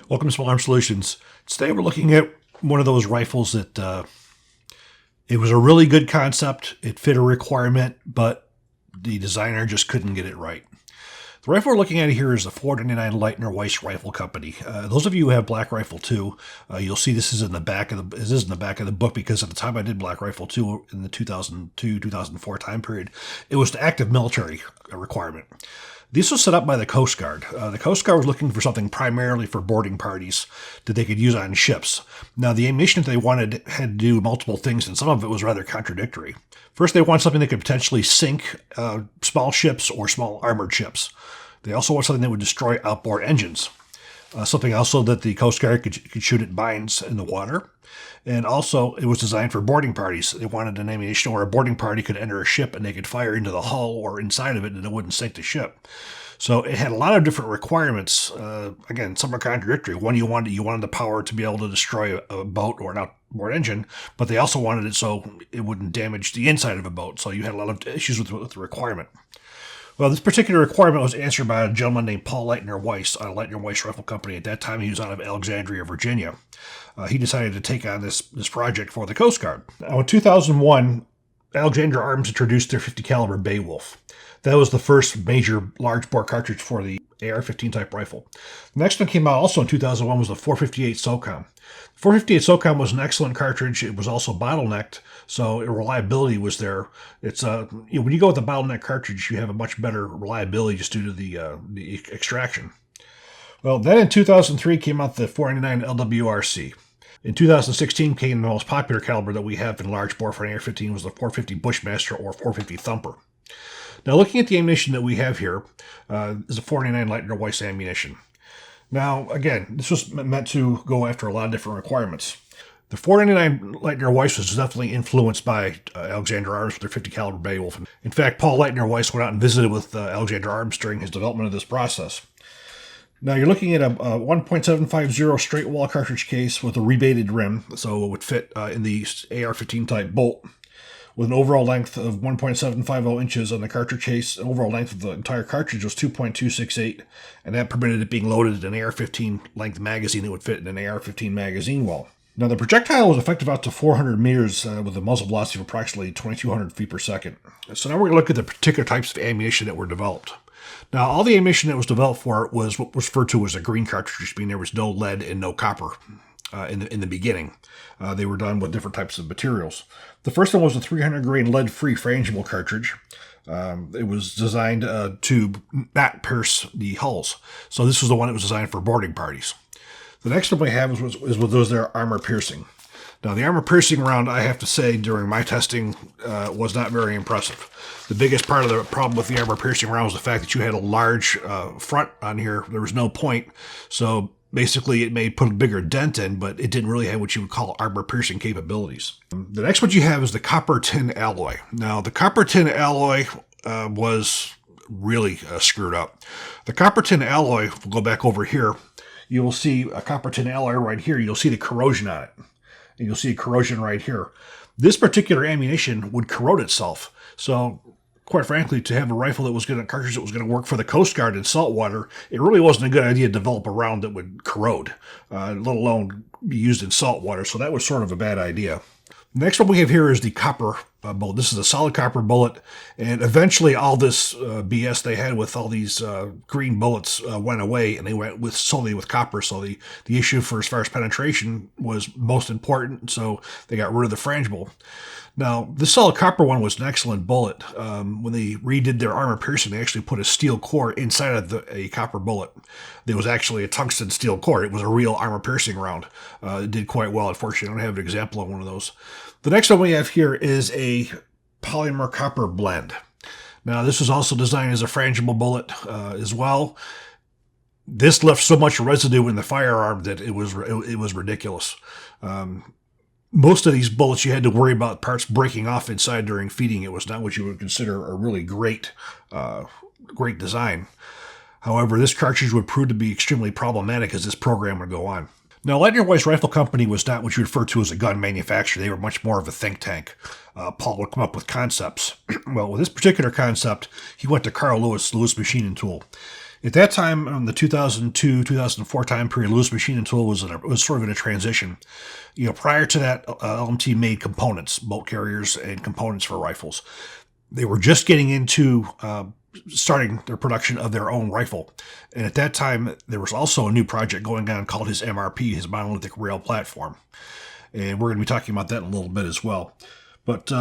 Welcome to Small Arms Solutions. Today we're looking at one of those rifles that it was a really good concept. It fit a requirement, but the designer just couldn't get it right. The rifle we're looking at here is the 499 Leitner-Wise Rifle Company. Those of you who have Black Rifle 2, you'll see this is in the back of the book because at the time I did Black Rifle 2 in the 2002-2004 time period, it was the active military requirement. This was set up by the Coast Guard. The Coast Guard was looking for something primarily for boarding parties that they could use on ships. Now, the ammunition that they wanted had to do multiple things, and some of it was rather contradictory. First, they wanted something that could potentially sink small ships or small armored ships. They also wanted something that would destroy outboard engines. Something also that the Coast Guard could shoot at mines in the water. And also, it was designed for boarding parties. They wanted an ammunition where a boarding party could enter a ship and they could fire into the hull or inside of it and it wouldn't sink the ship. So it had a lot of different requirements. Again, some are contradictory. One, you wanted the power to be able to destroy a boat or an outboard engine, but they also wanted it so it wouldn't damage the inside of a boat. So you had a lot of issues with the requirement. Well, this particular requirement was answered by a gentleman named Paul Leitner-Wise, a Leitner-Wise Rifle Company. At that time, he was out of Alexandria, Virginia. He decided to take on this project for the Coast Guard. Now, in 2001, Alexandria Arms introduced their 50 caliber Beowulf. That was the first major large bore cartridge for the AR-15 type rifle. The next one came out also in 2001 was the 458 SOCOM. The 458 SOCOM was an excellent cartridge. It was also bottlenecked, so reliability was there. It's when you go with the bottleneck cartridge, you have a much better reliability just due to the extraction. Well, then in 2003 came out the 499 LWRC. In 2016 came the most popular caliber that we have in large bore for an AR-15 was the 450 Bushmaster or 450 Thumper. Now, looking at the ammunition that we have here is a 499 Leitner-Wise ammunition. Now, again, this was meant to go after a lot of different requirements. The 499 Leitner-Wise was definitely influenced by Alexandria Arms with their 50 caliber Beowulf. In fact, Paul Leitner-Wise went out and visited with Alexandria Arms during his development of this process. Now, you're looking at a 1.750 straight wall cartridge case with a rebated rim, so it would fit in the AR-15 type bolt, with an overall length of 1.750 inches on the cartridge case. The overall length of the entire cartridge was 2.268, and that permitted it being loaded in an AR-15 length magazine that would fit in an AR-15 magazine wall. Now, the projectile was effective out to 400 meters with a muzzle velocity of approximately 2,200 feet per second. So now we're going to look at the particular types of ammunition that were developed. Now, all the ammunition that was developed for it was what was referred to as a green cartridge, meaning there was no lead and no copper in the beginning. They were done with different types of materials. The first one was a 300 grain lead-free frangible cartridge. It was designed to not pierce the hulls. So this was the one that was designed for boarding parties. The next one we have is with those that are armor piercing. Now, the armor piercing round, I have to say, during my testing, was not very impressive. The biggest part of the problem with the armor piercing round was the fact that you had a large front on here. There was no point, so basically it may put a bigger dent in, but it didn't really have what you would call armor piercing capabilities. The next one you have is the copper tin alloy. Now, the copper tin alloy was really screwed up. The copper tin alloy, if we'll go back over here, you will see a copper tin alloy right here. You'll see the corrosion on it. And you'll see corrosion right here. This particular ammunition would corrode itself. So, quite frankly, to have a rifle that was going to cartridge that was going to work for the Coast Guard in saltwater, it really wasn't a good idea to develop a round that would corrode, let alone be used in saltwater. So that was sort of a bad idea. The next one we have here is the copper bullet. This is a solid copper bullet, and eventually all this BS they had with all these green bullets went away, and they went solely with copper. So the issue for as far as penetration was most important, so they got rid of the frangible. Now, this solid copper one was an excellent bullet. When they redid their armor piercing, they actually put a steel core inside of a copper bullet. There was actually a tungsten steel core. It was a real armor piercing round. It did quite well. Unfortunately, I don't have an example of one of those. The next one we have here is a polymer copper blend. Now, this was also designed as a frangible bullet as well. This left so much residue in the firearm that it was ridiculous. Most of these bullets, you had to worry about parts breaking off inside during feeding. It was not what you would consider a really great design. However, this cartridge would prove to be extremely problematic as this program would go on. Now, Leitner-Wise Rifle Company was not what you refer to as a gun manufacturer. They were much more of a think tank. Paul would come up with concepts. Well, with this particular concept, he went to Carl Lewis Machining Tool. At that time, in the 2002, 2004 time period, Lewis Machine and Tool was sort of in a transition. Prior to that, LMT made components, bolt carriers, and components for rifles. They were just getting into starting their production of their own rifle. And at that time, there was also a new project going on called his MRP, his monolithic rail platform. And we're going to be talking about that in a little bit as well. But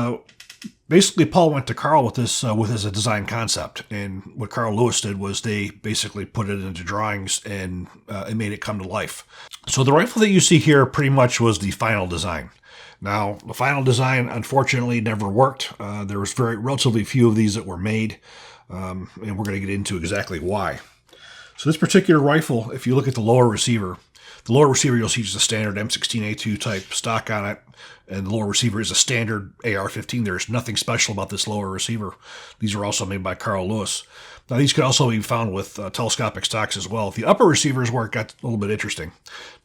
basically, Paul went to Carl with this as a design concept. And what Carl Lewis did was they basically put it into drawings and it made it come to life. So the rifle that you see here pretty much was the final design. Now, the final design, unfortunately, never worked. There was relatively few of these that were made. And we're going to get into exactly why. So this particular rifle, if you look at the lower receiver, you'll see just a standard M16A2 type stock on it, and the lower receiver is a standard AR-15. There's nothing special about this lower receiver. These were also made by Carl Lewis. Now, these could also be found with telescopic stocks as well. The upper receiver is where it got a little bit interesting.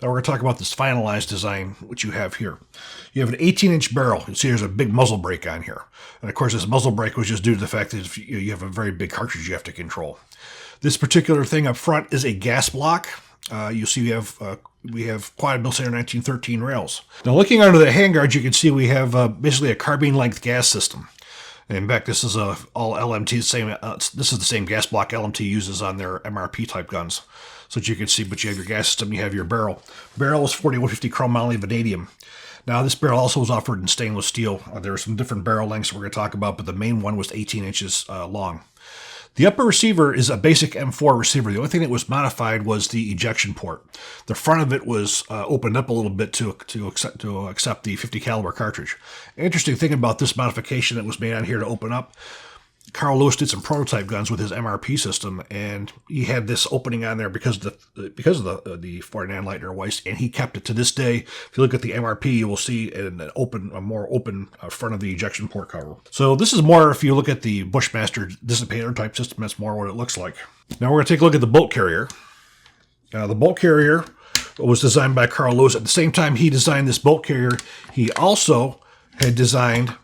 Now, we're going to talk about this finalized design, which you have here. You have an 18-inch barrel. You see there's a big muzzle brake on here. And, of course, this muzzle brake was just due to the fact that you have a very big cartridge you have to control. This particular thing up front is a gas block. You see we have quad mill standard 1913 rails. Now, looking under the handguards, you can see we have basically a carbine length gas system. And in fact, this is all LMT same. This is the same gas block LMT uses on their MRP type guns. So that you can see, but you have your gas system, you have your barrel. Barrel is 4150 chrome moly vanadium. Now, this barrel also was offered in stainless steel. There are some different barrel lengths we're going to talk about, but the main one was 18 inches long. The upper receiver is a basic M4 receiver. The only thing that was modified was the ejection port. The front of it was opened up a little bit to accept the 50 caliber cartridge. Interesting thing about this modification that was made on here to open up, Carl Lewis did some prototype guns with his MRP system, and he had this opening on there because of the 49 Leitner-Wise, and he kept it to this day. If you look at the MRP, you will see a more open front of the ejection port cover. So this is more, if you look at the Bushmaster dissipator type system, that's more what it looks like. Now we're going to take a look at the bolt carrier. The bolt carrier was designed by Carl Lewis. At the same time he designed this bolt carrier, he also had designed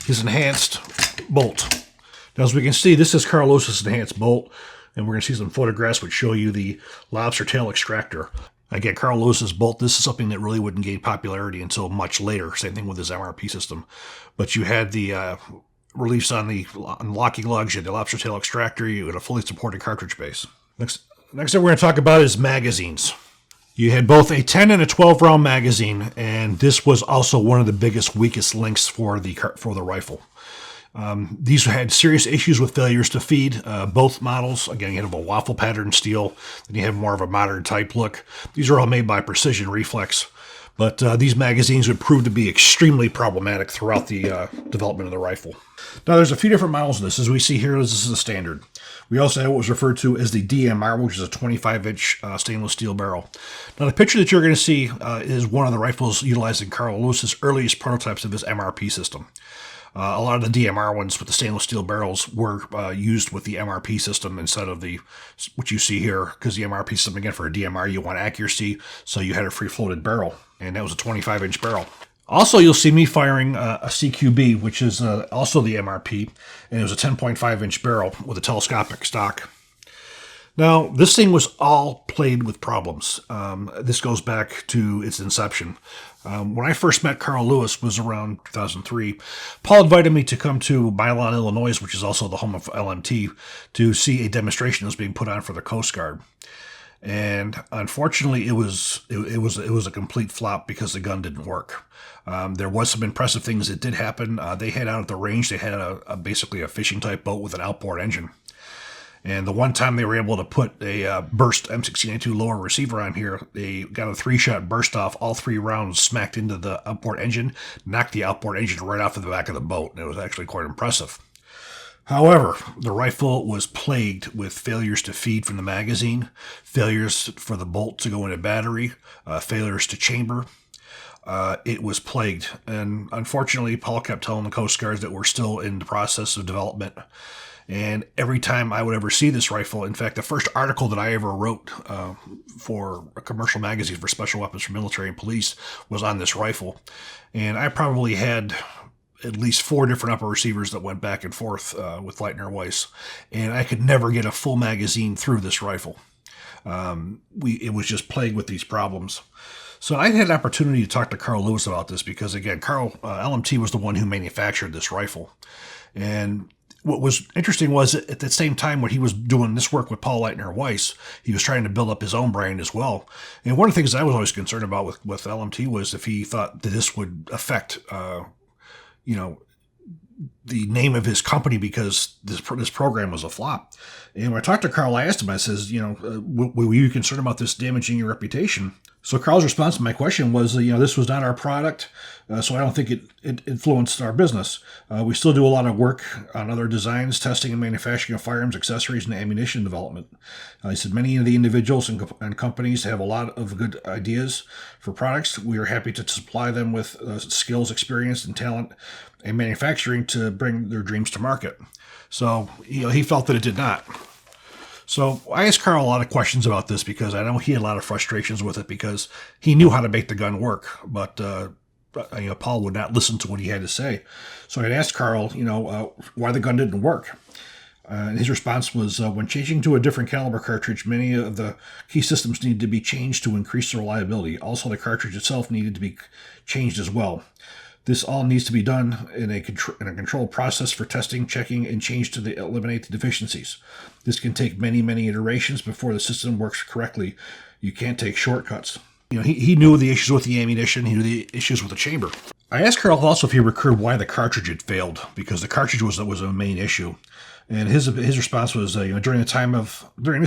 his enhanced bolt. Now, as we can see, this is Carl Lewis's enhanced bolt, and we're going to see some photographs which show you the lobster tail extractor. Again, Carl Lewis's bolt, this is something that really wouldn't gain popularity until much later. Same thing with his MRP system. But you had the reliefs on the locking lugs, you had the lobster tail extractor, you had a fully supported cartridge base. Next thing we're going to talk about is magazines. You had both a 10 and a 12 round magazine, and this was also one of the biggest, weakest links for the rifle. These had serious issues with failures to feed. Both models, again, you have a waffle pattern steel, then you have more of a modern type look. These are all made by Precision Reflex, but these magazines would prove to be extremely problematic throughout the development of the rifle. Now, there's a few different models of this. As we see here, this is a standard. We also have what was referred to as the DMR, which is a 25-inch stainless steel barrel. Now, the picture that you're going to see is one of the rifles utilizing Carl Lewis's earliest prototypes of his MRP system. A lot of the DMR ones with the stainless steel barrels were used with the MRP system instead of what you see here, because the MRP system, again, for a DMR, you want accuracy, so you had a free-floated barrel, and that was a 25-inch barrel. Also, you'll see me firing a CQB, which is also the MRP, and it was a 10.5-inch barrel with a telescopic stock. Now, this thing was all plagued with problems. This goes back to its inception. When I first met Carl Lewis was around 2003. Paul invited me to come to Milan, Illinois, which is also the home of LMT, to see a demonstration that was being put on for the Coast Guard. And unfortunately, it was a complete flop because the gun didn't work. There was some impressive things that did happen. They had out at the range, they had basically a fishing type boat with an outboard engine. And the one time they were able to put a burst M16A2 lower receiver on here, they got a 3-shot burst off. All 3 rounds smacked into the outboard engine, knocked the outboard engine right off of the back of the boat. And it was actually quite impressive. However, the rifle was plagued with failures to feed from the magazine, failures for the bolt to go into battery, failures to chamber. It was plagued. And unfortunately, Paul kept telling the Coast Guards that we're still in the process of development. And every time I would ever see this rifle, in fact, the first article that I ever wrote for a commercial magazine for special weapons for military and police was on this rifle. And I probably had at least 4 different upper receivers that went back and forth with Leitner-Wise, and I could never get a full magazine through this rifle. It was just plagued with these problems. So I had an opportunity to talk to Carl Lewis about this because, again, Carl LMT was the one who manufactured this rifle. And what was interesting was at the same time when he was doing this work with Paul Leitner-Wise, he was trying to build up his own brand as well. And one of the things I was always concerned about with LMT was if he thought that this would affect, the name of his company because this program was a flop. And when I talked to Carl, I asked him, I says, were you concerned about this damaging your reputation? So Carl's response to my question was, this was not our product, so I don't think it influenced our business. We still do a lot of work on other designs, testing and manufacturing of firearms, accessories, and ammunition development. He said many of the individuals and companies have a lot of good ideas for products. We are happy to supply them with skills, experience, and talent and manufacturing to bring their dreams to market. So he felt that it did not. So I asked Carl a lot of questions about this because I know he had a lot of frustrations with it because he knew how to make the gun work, but Paul would not listen to what he had to say. So I asked Carl, why the gun didn't work. And his response was, when changing to a different caliber cartridge, many of the key systems needed to be changed to increase the reliability. Also, the cartridge itself needed to be changed as well. This all needs to be done in a controlled process for testing, checking, and change to eliminate the deficiencies. This can take many, many iterations before the system works correctly. You can't take shortcuts. He knew the issues with the ammunition. He knew the issues with the chamber. I asked Carl also if he recurred why the cartridge had failed, because the cartridge was a main issue. And his response was, during this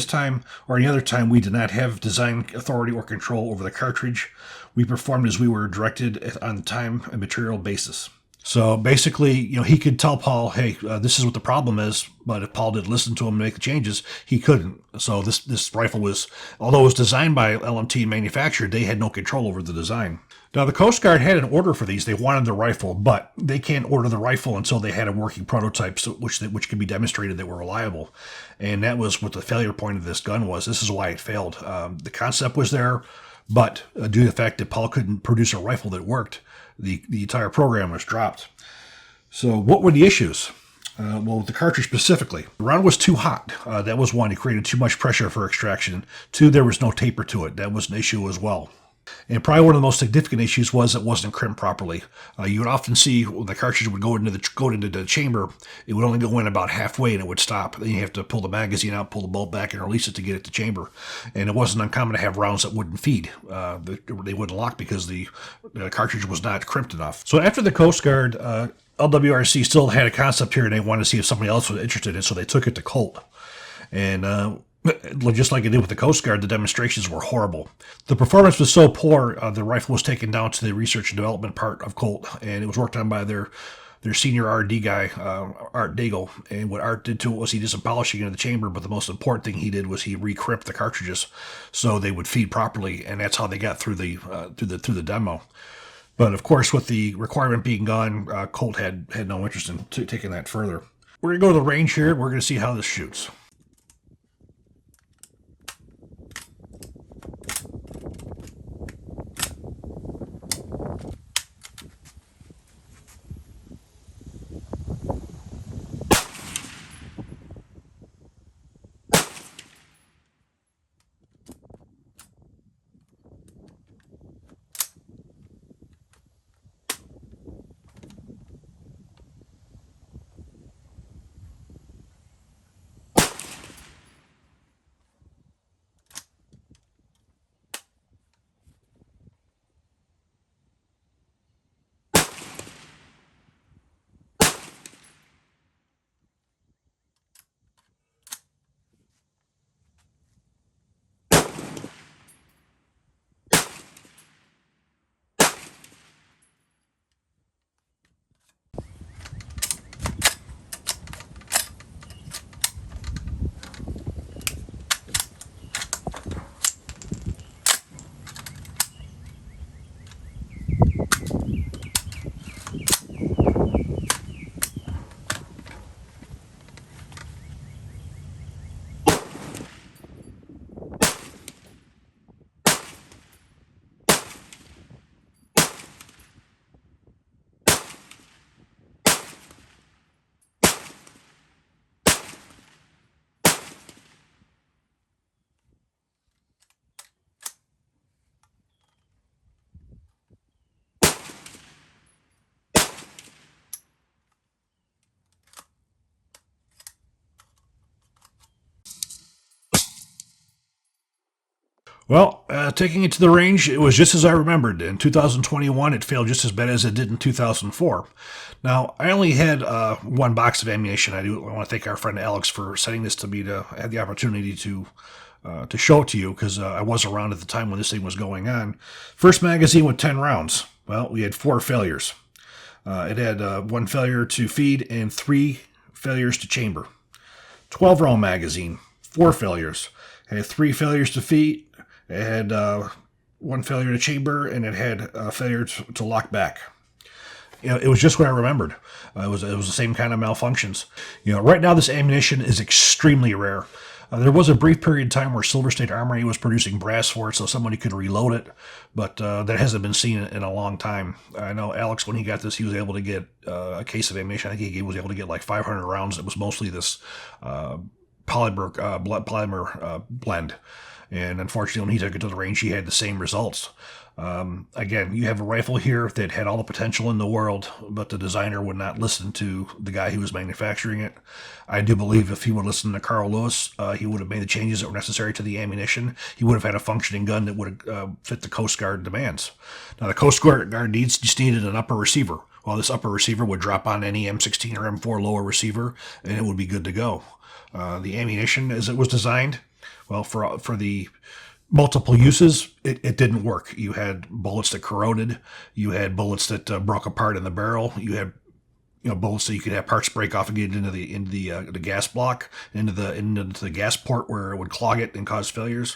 time or any other time, we did not have design authority or control over the cartridge. We performed as we were directed on time and material basis. So basically, he could tell Paul, hey, this is what the problem is. But if Paul didn't listen to him and make the changes, he couldn't. So this rifle was, although it was designed by LMT and manufactured, they had no control over the design. Now, the Coast Guard had an order for these. They wanted the rifle, but they can't order the rifle until they had a working prototype, which could be demonstrated that were reliable. And that was what the failure point of this gun was. This is why it failed. The concept was there, but due to the fact that Paul couldn't produce a rifle that worked, the entire program was dropped. So what were the issues? Well, the cartridge specifically. The round was too hot. That was one. It created too much pressure for extraction. 2, there was no taper to it. That was an issue as well. And probably one of the most significant issues was it wasn't crimped properly. You would often see when the cartridge would go into the chamber, it would only go in about halfway and it would stop. Then you have to pull the magazine out, pull the bolt back, and release it to get it to chamber. And it wasn't uncommon to have rounds that wouldn't feed. They wouldn't lock because the cartridge was not crimped enough. So after the Coast Guard, LWRC still had a concept here and they wanted to see if somebody else was interested in it, so they took it to Colt. And just like it did with the Coast Guard, the demonstrations were horrible. The performance was so poor, the rifle was taken down to the research and development part of Colt, and it was worked on by their senior R&D guy, Art Daigle. And what Art did to it was he did some polishing in the chamber, but the most important thing he did was he re-crimped the cartridges so they would feed properly, and that's how they got through the demo. But of course, with the requirement being gone, Colt had no interest in taking that further. We're going to go to the range here, and we're going to see how this shoots. Well, taking it to the range, it was just as I remembered. In 2021, it failed just as bad as it did in 2004. Now, I only had one box of ammunition. I want to thank our friend Alex for sending this to me to have the opportunity to show it to you, because I was around at the time when this thing was going on. First magazine with 10 rounds. Well, we had 4 failures. It had 1 failure to feed and 3 failures to chamber. 12-round magazine, 4 failures. It had 3 failures to feed. It had 1 failure to chamber, and it had a failure to lock back. It was just what I remembered. It was the same kind of malfunctions. Right now this ammunition is extremely rare. There was a brief period of time where Silver State Armory was producing brass for it, so somebody could reload it, but that hasn't been seen in a long time. I know Alex, when he got this, he was able to get a case of ammunition. I think he was able to get like 500 rounds. It was mostly this polymer blend. And unfortunately, when he took it to the range, he had the same results. Again, you have a rifle here that had all the potential in the world, but the designer would not listen to the guy who was manufacturing it. I do believe if he would listen to Carl Lewis, he would have made the changes that were necessary to the ammunition. He would have had a functioning gun that would have fit the Coast Guard demands. Now, the Coast Guard just needed an upper receiver. Well, this upper receiver would drop on any M16 or M4 lower receiver, and it would be good to go. The ammunition, as it was designed, well, for the multiple uses, it didn't work. You had bullets that corroded. You had bullets that broke apart in the barrel. You had bullets that you could have parts break off and get into the gas block, into the gas port where it would clog it and cause failures.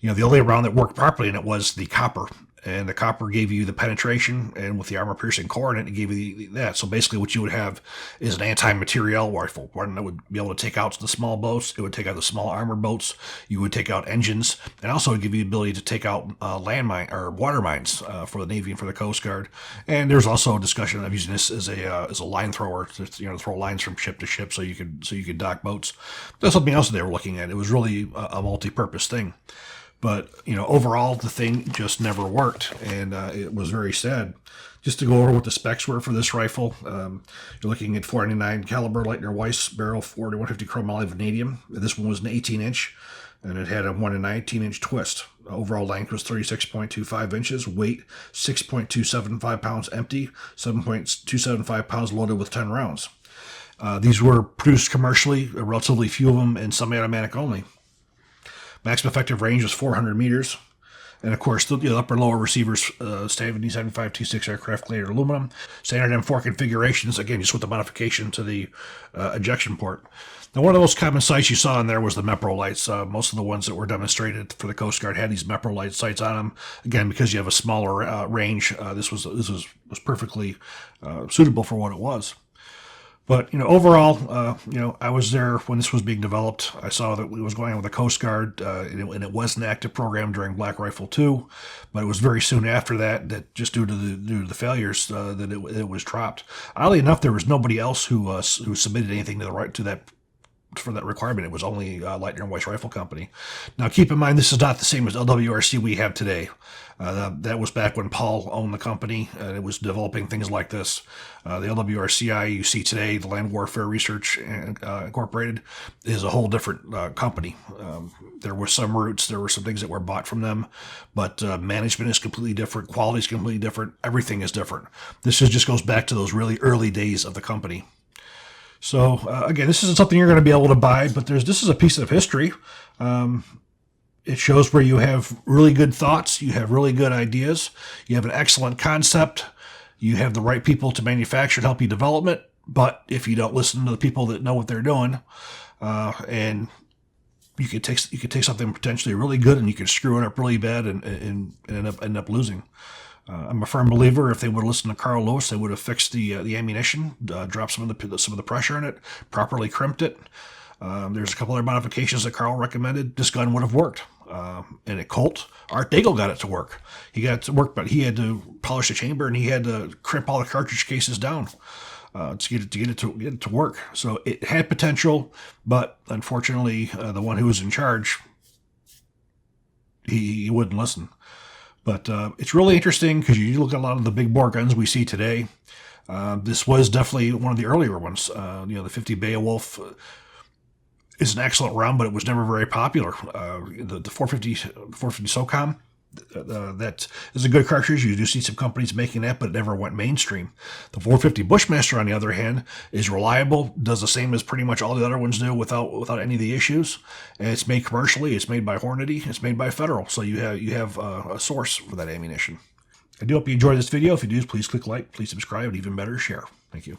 The only round that worked properly in it was the copper. And the copper gave you the penetration, and with the armor-piercing core in it, it gave you that. So basically what you would have is an anti-materiel rifle, one that would be able to take out the small boats. It would take out the small armor boats. You would take out engines, and also would give you the ability to take out landmine or water mines for the Navy and for the Coast Guard. And there's also a discussion of using this as a line thrower, to throw lines from ship to ship, so you could dock boats. That's something else that they were looking at. It was really a multi-purpose thing. But, overall, the thing just never worked, and it was very sad. Just to go over what the specs were for this rifle, you're looking at .499 caliber Leitner-Wise barrel, 4150 chromoly vanadium. This one was an 18-inch, and it had a 1 19-inch twist. Overall length was 36.25 inches, weight 6.275 pounds empty, 7.275 pounds loaded with 10 rounds. These were produced commercially, relatively few of them, and semi-automatic only. Maximum effective range was 400 meters. And of course, the upper and lower receivers, 75-26 aircraft grade aluminum. Standard M4 configurations, again, just with the modification to the ejection port. Now, one of the most common sights you saw in there was the MEPRO lights. Most of the ones that were demonstrated for the Coast Guard had these MEPRO light sights on them. Again, because you have a smaller range, this was perfectly suitable for what it was. But, overall, I was there when this was being developed. I saw that it was going on with the Coast Guard, and it was an active program during Black Rifle 2. But it was very soon after that just due to the failures, that it was dropped. Oddly enough, there was nobody else who submitted anything for that requirement. It was only Leitner-Wise Rifle Company. Now, keep in mind, this is not the same as LWRC we have today. That was back when Paul owned the company, and it was developing things like this. The LWRCI you see today, the Land Warfare Research Incorporated, is a whole different company. There were some roots, there were some things that were bought from them, but management is completely different, quality is completely different, everything is different. This just goes back to those really early days of the company. So, again, this isn't something you're going to be able to buy, but this is a piece of history. It shows where you have really good thoughts, you have really good ideas, you have an excellent concept, you have the right people to manufacture and help you develop it, but if you don't listen to the people that know what they're doing, and you could take something potentially really good and you could screw it up really bad and end up losing. I'm a firm believer if they would have listened to Carl Lewis, they would have fixed the ammunition, dropped some of the pressure in it, properly crimped it. There's a couple other modifications that Carl recommended. This gun would have worked. And at Colt, Art Daigle got it to work. He got it to work, but he had to polish the chamber and he had to crimp all the cartridge cases down to get it to work. So it had potential, but unfortunately, the one who was in charge, he wouldn't listen. But it's really interesting because you look at a lot of the big bore guns we see today. This was definitely one of the earlier ones. The 50 Beowulf. is an excellent round, but it was never very popular. The 450 SOCOM, that is a good cartridge. You do see some companies making that, but it never went mainstream. The 450 Bushmaster, on the other hand, is reliable, does the same as pretty much all the other ones do without any of the issues. And it's made commercially. It's made by Hornady. It's made by Federal. So you have a source for that ammunition. I do hope you enjoyed this video. If you do, please click like, please subscribe, and even better, share. Thank you.